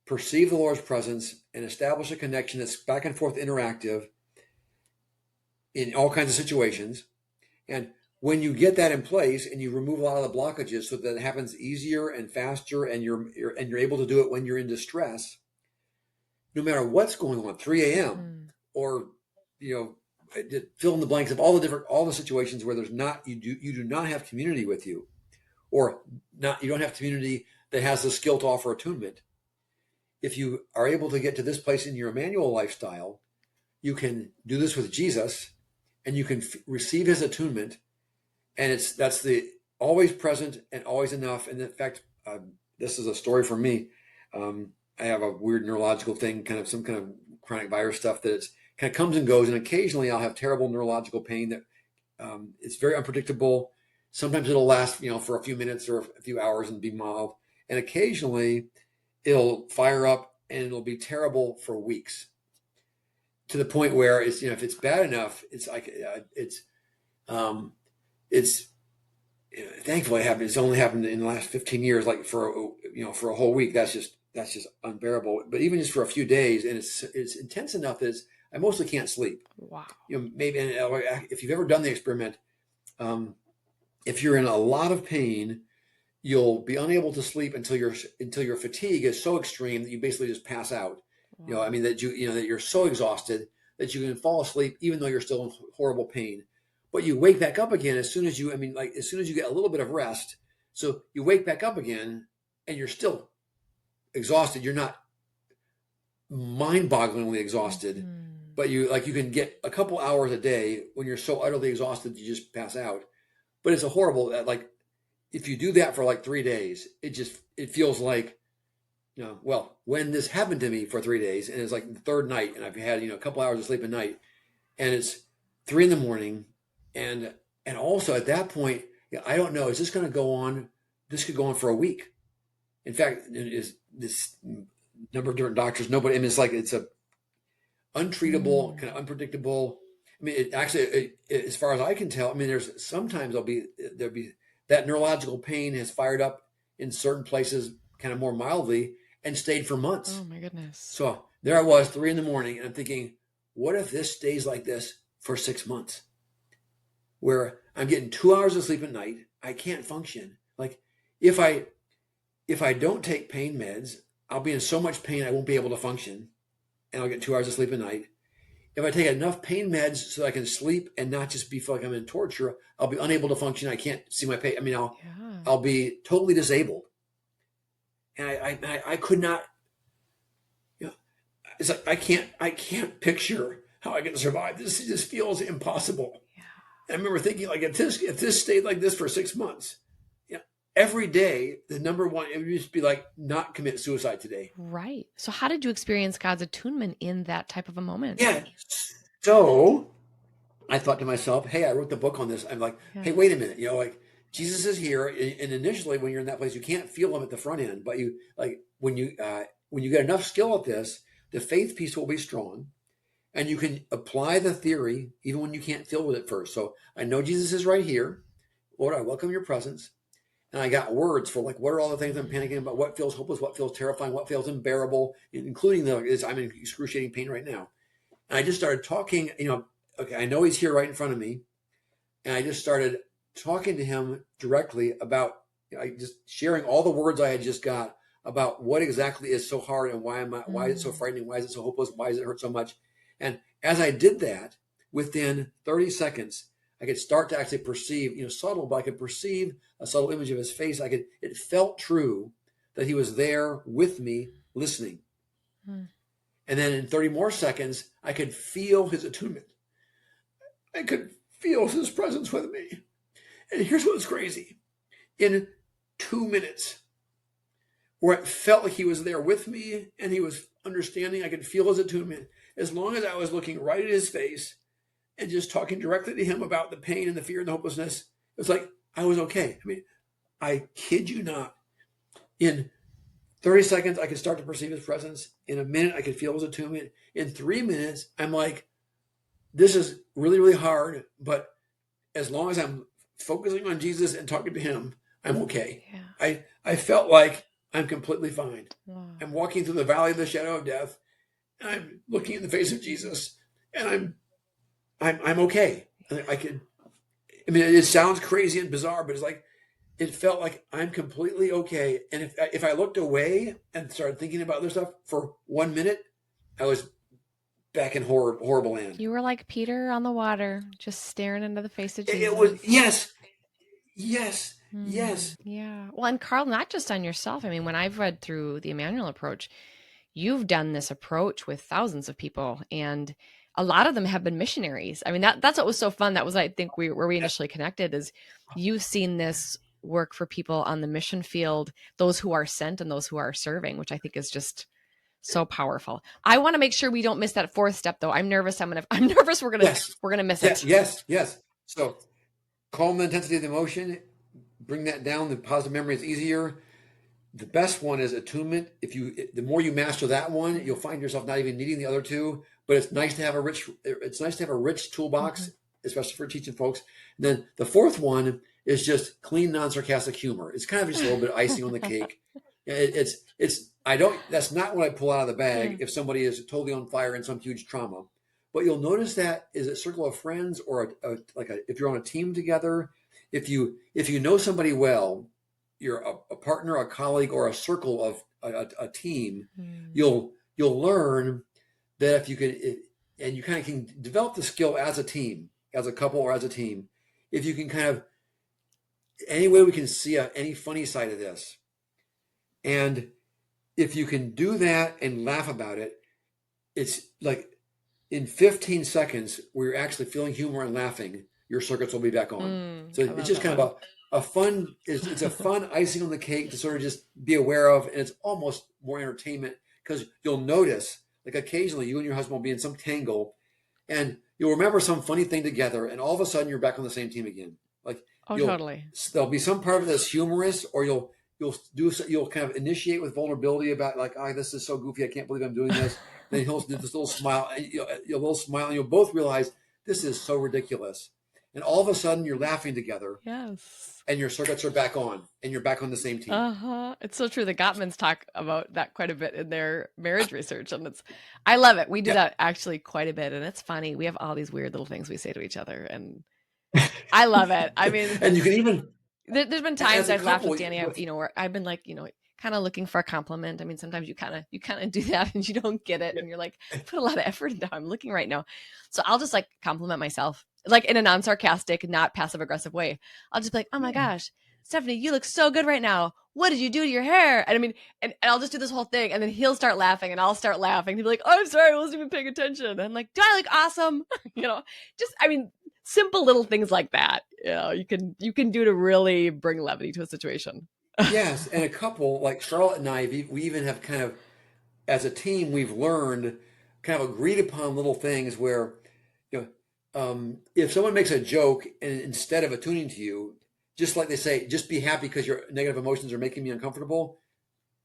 perceive the Lord's presence and establish a connection that's back and forth interactive in all kinds of situations. And when you get that in place and you remove a lot of the blockages so that it happens easier and faster, and you're able to do it when you're in distress, no matter what's going on, 3 a.m. or, fill in the blanks of all the situations where you do not have community with you, or you don't have community that has the skill to offer attunement. If you are able to get to this place in your Emmanuel lifestyle, you can do this with Jesus, and you can receive his attunement, and that's the always present and always enough. And in fact, this is a story for me. I have a weird neurological thing, some kind of chronic virus stuff that it's kind of comes and goes, and occasionally I'll have terrible neurological pain that it's very unpredictable. Sometimes it'll last, for a few minutes or a few hours and be mild, and occasionally it'll fire up and it'll be terrible for weeks, to the point where it's, if it's bad enough, it's like thankfully it's only happened in the last 15 years, like for a whole week. That's just unbearable. But even just for a few days, and it's intense enough that I mostly can't sleep. Wow. Maybe if you've ever done the experiment, if you're in a lot of pain, you'll be unable to sleep until your fatigue is so extreme that you basically just pass out. Wow. That you're so exhausted that you can fall asleep even though you're still in horrible pain. But you wake back up again as soon as you get a little bit of rest. So you wake back up again and you're still exhausted. You're not mind-bogglingly exhausted, but you can get a couple hours a day when you're so utterly exhausted you just pass out. But it's a horrible, if you do that for 3 days, it feels like, when this happened to me for 3 days, and it's like the third night, and I've had, a couple hours of sleep a night, and it's 3 a.m, and also at that point, I don't know, is this going to go on? This could go on for a week. In fact, is this number of different doctors, nobody, it's like, it's a untreatable, kind of unpredictable. As far as I can tell, there's sometimes there'll be that neurological pain has fired up in certain places kind of more mildly and stayed for months. Oh my goodness. So there I was, 3 a.m, and I'm thinking, what if this stays like this for 6 months, where I'm getting 2 hours of sleep at night? I can't function. Like if I don't take pain meds, I'll be in so much pain I won't be able to function, and I'll get 2 hours of sleep at night. If I take enough pain meds so I can sleep and not just feel like I'm in torture, I'll be unable to function. I can't see my pain. I'll be totally disabled. And I could not, it's like, I can't picture how I can survive. This just feels impossible. Yeah. And I remember thinking, if this stayed like this for 6 months, every day, the number one, it would just be like, not commit suicide today. Right. So how did you experience God's attunement in that type of a moment? Yeah. So I thought to myself, hey, I wrote the book on this. I'm like, hey, wait a minute. Jesus is here. And initially when you're in that place, you can't feel him at the front end, but when you get enough skill at this, the faith piece will be strong, and you can apply the theory even when you can't feel it at first. So I know Jesus is right here. Lord, I welcome your presence. And I got words for what are all the things I'm panicking about, what feels hopeless, what feels terrifying, what feels unbearable, including I'm in excruciating pain right now. And I just started talking, okay, I know he's here right in front of me. And I just started talking to him directly about, just sharing all the words I had just got about what exactly is so hard, and why is it so frightening? Why is it so hopeless? Why does it hurt so much? And as I did that, within 30 seconds, I could start to actually perceive, subtle, but I could perceive a subtle image of his face. It felt true that he was there with me, listening. And then in 30 more seconds, I could feel his attunement. I could feel his presence with me. And here's what's crazy. In 2 minutes, where it felt like he was there with me and he was understanding, I could feel his attunement. As long as I was looking right at his face and just talking directly to him about the pain and the fear and the hopelessness, it was like I was okay. I kid you not. In 30 seconds, I could start to perceive his presence. In a minute, I could feel his attunement. In 3 minutes, I'm like, this is really, really hard, but as long as I'm focusing on Jesus and talking to him, I'm okay. Yeah. I felt like I'm completely fine. Wow. I'm walking through the valley of the shadow of death, and I'm looking in the face of Jesus, and I'm okay. I mean, it sounds crazy and bizarre, but it's like, it felt like I'm completely okay. And if I looked away and started thinking about other stuff for 1 minute, I was back in horrible land. You were like Peter on the water, just staring into the face of It was, Jesus. yes, yes, yes. Yeah. Well, and Karl, not just on yourself. I mean, when I've read through the Emmanuel Approach, you've done this approach with thousands of people, and a lot of them have been missionaries. I mean, that's what was so fun. That was, I think, where we initially connected, is you've seen this work for people on the mission field, those who are sent and those who are serving, which I think is just so powerful. I want to make sure we don't miss that fourth step, though. I'm nervous. I'm nervous we're gonna miss it. Yes. So calm the intensity of the emotion, bring that down. The positive memory is easier. The best one is attunement. The more you master that one, you'll find yourself not even needing the other two. But it's nice to have a rich toolbox, especially for teaching folks. And then the fourth one is just clean, non-sarcastic humor. It's kind of just a little bit of icing on the cake. That's not what I pull out of the bag if somebody is totally on fire in some huge trauma. But you'll notice that is a circle of friends, or if you're on a team together, if you know somebody well, you're a partner, a colleague, or a circle of a team, you'll learn that if you can, and you kind of can develop the skill as a team, as a couple, or as a team, if you can kind of, any way we can see any funny side of this. And if you can do that and laugh about it, it's like in 15 seconds, where you're actually feeling humor and laughing, your circuits will be back on. So it's just kind of a fun, it's a fun icing on the cake to sort of just be aware of. And it's almost more entertainment, because you'll notice, like, occasionally you and your husband will be in some tangle and you'll remember some funny thing together, and all of a sudden you're back on the same team again. Like, totally. There'll be some part of it that's humorous, or you'll kind of initiate with vulnerability about, like, oh, this is so goofy, I can't believe I'm doing this. Then he'll do this little smile, and you'll both realize this is so ridiculous. And all of a sudden you're laughing together. Yes. And your circuits are back on, and you're back on the same team. It's so true. The Gottmans talk about that quite a bit in their marriage research, and I love it. We do that actually quite a bit, and it's funny. We have all these weird little things we say to each other, and I love it. I mean, and you can even, there's been times I've laughed with Danny, with, where I've been like, kind of looking for a compliment. I mean, sometimes you kind of do that and you don't get it, and you're like, I put a lot of effort into how I'm looking right now. So I'll just like compliment myself, like in a non-sarcastic, not passive aggressive way. I'll just be like, oh my gosh, Stephanie, you look so good right now. What did you do to your hair? And I mean, and I'll just do this whole thing, and then he'll start laughing and I'll start laughing. He'll be like, oh, I'm sorry, I wasn't even paying attention. And I'm like, do I look awesome? I mean, simple little things like that. You can do to really bring levity to a situation. Yes. And a couple like Charlotte and I, we even have kind of, as a team, we've learned, kind of agreed upon little things where, if someone makes a joke, and instead of attuning to you, just like they say, just be happy because your negative emotions are making me uncomfortable,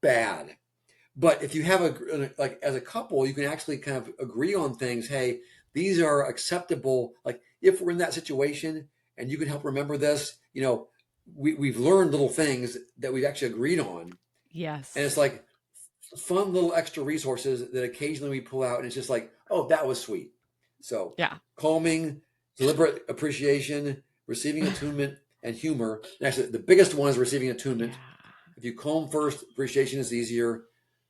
bad. But if you have like as a couple, you can actually kind of agree on things. Hey, these are acceptable. Like, if we're in that situation and you can help remember this, we've learned little things that we've actually agreed on. Yes. And it's like fun little extra resources that occasionally we pull out, and it's just like, oh, that was sweet. So yeah, calming, deliberate appreciation, receiving attunement, and humor. And actually, the biggest one is receiving attunement. Yeah. If you calm first, appreciation is easier.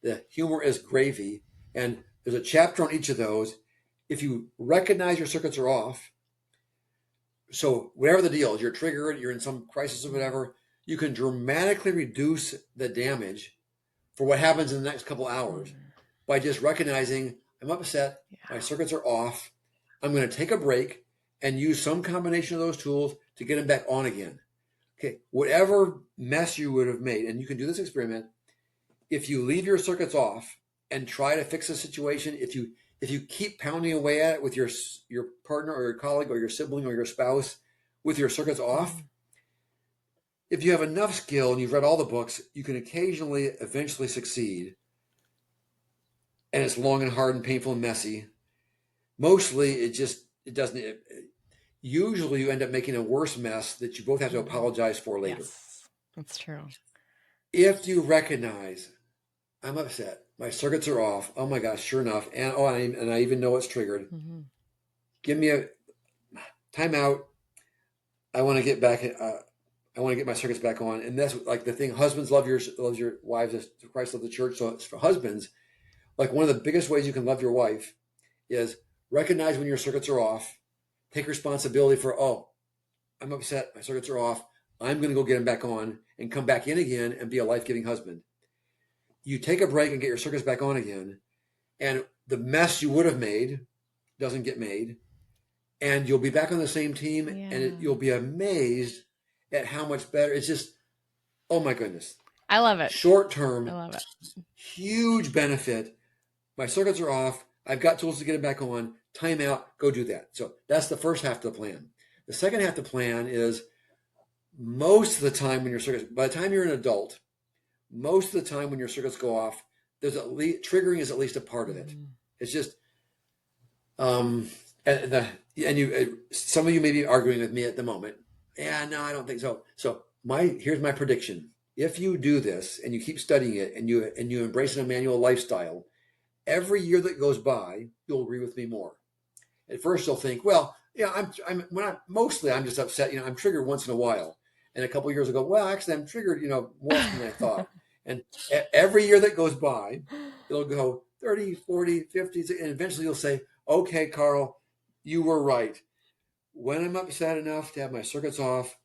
The humor is gravy. And there's a chapter on each of those. If you recognize your circuits are off, so whatever the deal is, you're triggered, you're in some crisis or whatever, you can dramatically reduce the damage for what happens in the next couple hours by just recognizing, I'm upset, my circuits are off, I'm going to take a break and use some combination of those tools to get them back on again. Okay, whatever mess you would have made, and you can do this experiment, if you leave your circuits off and try to fix a situation, if you keep pounding away at it with your partner or your colleague or your sibling or your spouse with your circuits off, if you have enough skill and you've read all the books, you can occasionally eventually succeed. And it's long and hard and painful and messy. Mostly it doesn't. Usually you end up making a worse mess that you both have to apologize for later. Yes, that's true. If you recognize, I'm upset, my circuits are off, oh my gosh, sure enough, and I even know it's triggered. Give me a timeout. I want to get back. I want to get my circuits back on, and that's like the thing. Husbands love your wives as Christ loved the church. So it's for husbands. Like one of the biggest ways you can love your wife is recognize when your circuits are off. Take responsibility for, oh, I'm upset. My circuits are off. I'm going to go get them back on and come back in again and be a life-giving husband. You take a break and get your circuits back on again, and the mess you would have made doesn't get made, and you'll be back on the same team, and you'll be amazed at how much better. It's just, oh my goodness. I love it. Short term, I love it. huge benefit. My circuits are off. I've got tools to get it back on. Time out. Go do that. So that's the first half of the plan. The second half of the plan is most of the time when your circuits, by the time you're an adult, most of the time when your circuits go off, there's at least triggering is at least a part of it. It's just, and some of you may be arguing with me at the moment. Yeah, no, I don't think so. So here's my prediction. If you do this and you keep studying it and you embrace an Emmanuel lifestyle, every year that goes by, you'll agree with me more. At first, you'll think, well, yeah, I'm just upset. I'm triggered once in a while. And a couple of years ago, well, actually, I'm triggered, more than I thought. And every year that goes by, it'll go 30, 40, 50, and eventually you'll say, okay, Karl, you were right. When I'm upset enough to have my circuits off,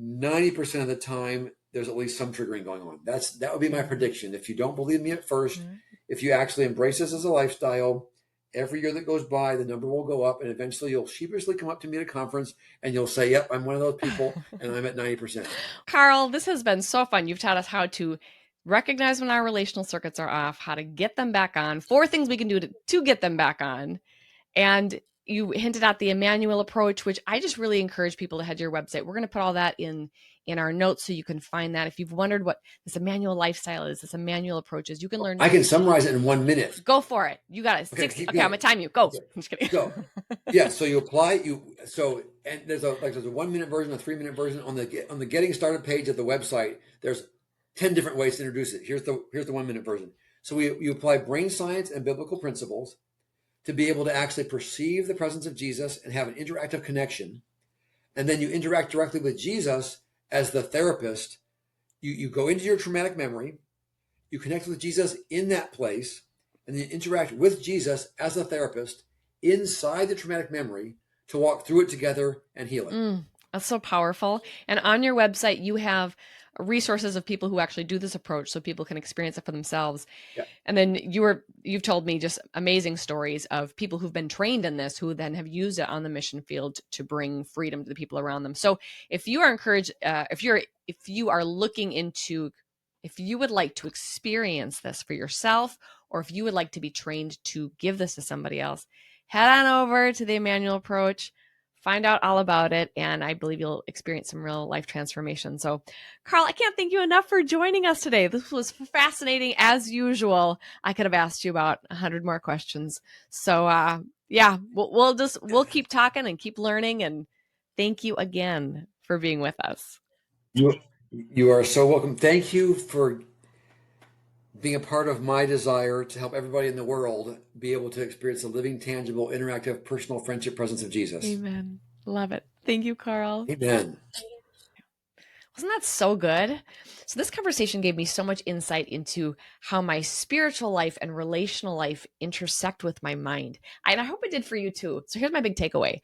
90% of the time, there's at least some triggering going on. That would be my prediction. If you don't believe me at first, if you actually embrace this as a lifestyle, every year that goes by, the number will go up, and eventually you'll sheepishly come up to me at a conference and you'll say, yep, I'm one of those people, and I'm at 90%. Karl, this has been so fun. You've taught us how to recognize when our relational circuits are off, how to get them back on, 4 things we can do to get them back on. And you hinted at the Emmanuel Approach, which I just really encourage people to head to your website. We're going to put all that in our notes so you can find that. If you've wondered what this Emmanuel lifestyle is, this Emmanuel Approach is, you can learn. I can summarize it in 1 minute. Go for it. You got it. Okay, I'm going to time you. Go. Okay. I'm just kidding. Go. Yeah, so you apply, and there's a 1-minute version, a 3-minute version on the getting started page of the website. There's 10 different ways to introduce it. Here's the 1-minute version. So you apply brain science and biblical principles to be able to actually perceive the presence of Jesus and have an interactive connection. And then you interact directly with Jesus as the therapist. You go into your traumatic memory, you connect with Jesus in that place, and then you interact with Jesus as a therapist inside the traumatic memory to walk through it together and heal it. That's so powerful. And on your website, you have resources of people who actually do this approach so people can experience it for themselves. Yeah. And then you've told me just amazing stories of people who've been trained in this, who then have used it on the mission field to bring freedom to the people around them. So if you are encouraged, if you are looking into, if you would like to experience this for yourself, or if you would like to be trained to give this to somebody else, head on over to the Emmanuel Approach. Find out all about it, and I believe you'll experience some real life transformation. So, Karl, I can't thank you enough for joining us today. This was fascinating as usual. I could have asked you about 100 more questions. So, yeah, we'll keep talking and keep learning. And thank you again for being with us. You are so welcome. Thank you for being a part of my desire to help everybody in the world be able to experience the living, tangible, interactive, personal friendship presence of Jesus. Amen. Love it. Thank you, Karl. Amen. Wasn't that so good? So this conversation gave me so much insight into how my spiritual life and relational life intersect with my mind. And I hope it did for you too. So here's my big takeaway.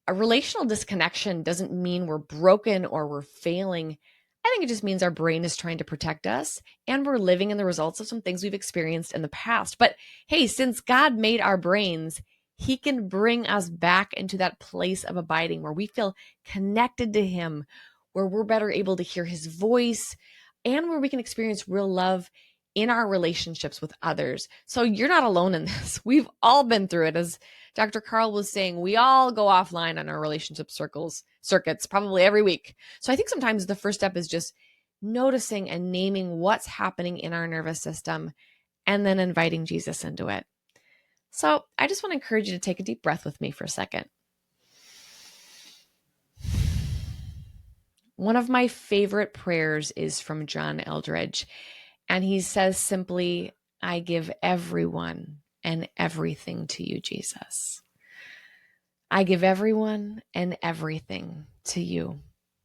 A relational disconnection doesn't mean we're broken or we're failing. I think it just means our brain is trying to protect us and we're living in the results of some things we've experienced in the past. But hey, since God made our brains, He can bring us back into that place of abiding where we feel connected to Him, where we're better able to hear His voice, and where we can experience real love in our relationships with others. So you're not alone in this. We've all been through it. As Dr. Karl was saying, we all go offline on our relationship circuits probably every week. So I think sometimes the first step is just noticing and naming what's happening in our nervous system and then inviting Jesus into it. So I just want to encourage you to take a deep breath with me for a second. One of my favorite prayers is from John Eldredge, and he says simply, I give everyone and everything to you, Jesus. I give everyone and everything to you.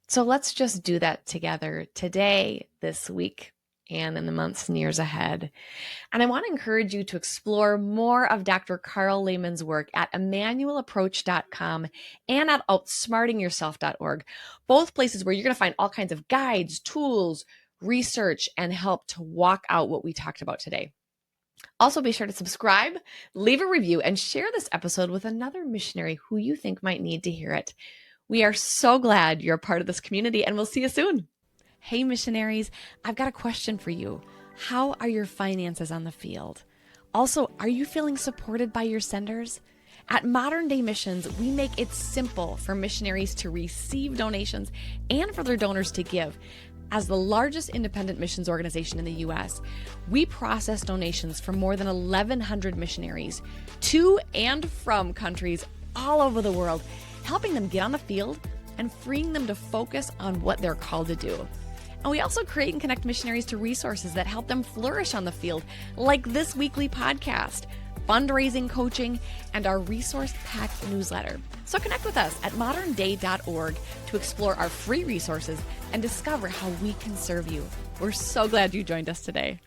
So let's just do that together today, this week, and in the months and years ahead. And I want to encourage you to explore more of Dr. Karl Lehman's work at emmanuelapproach.com and at outsmartingyourself.org, both places where you're going to find all kinds of guides, tools, research, and help to walk out what we talked about today. Also, be sure to subscribe, leave a review, and share this episode with another missionary who you think might need to hear it. We are so glad you're a part of this community, and we'll see you soon. Hey, missionaries, I've got a question for you. How are your finances on the field? Also, are you feeling supported by your senders? At Modern Day Missions, we make it simple for missionaries to receive donations and for their donors to give. As the largest independent missions organization in the U.S., we process donations for more than 1,100 missionaries to and from countries all over the world, helping them get on the field and freeing them to focus on what they're called to do. And we also create and connect missionaries to resources that help them flourish on the field, like this weekly podcast, fundraising coaching, and our resource-packed newsletter. So connect with us at modernday.org to explore our free resources and discover how we can serve you. We're so glad you joined us today.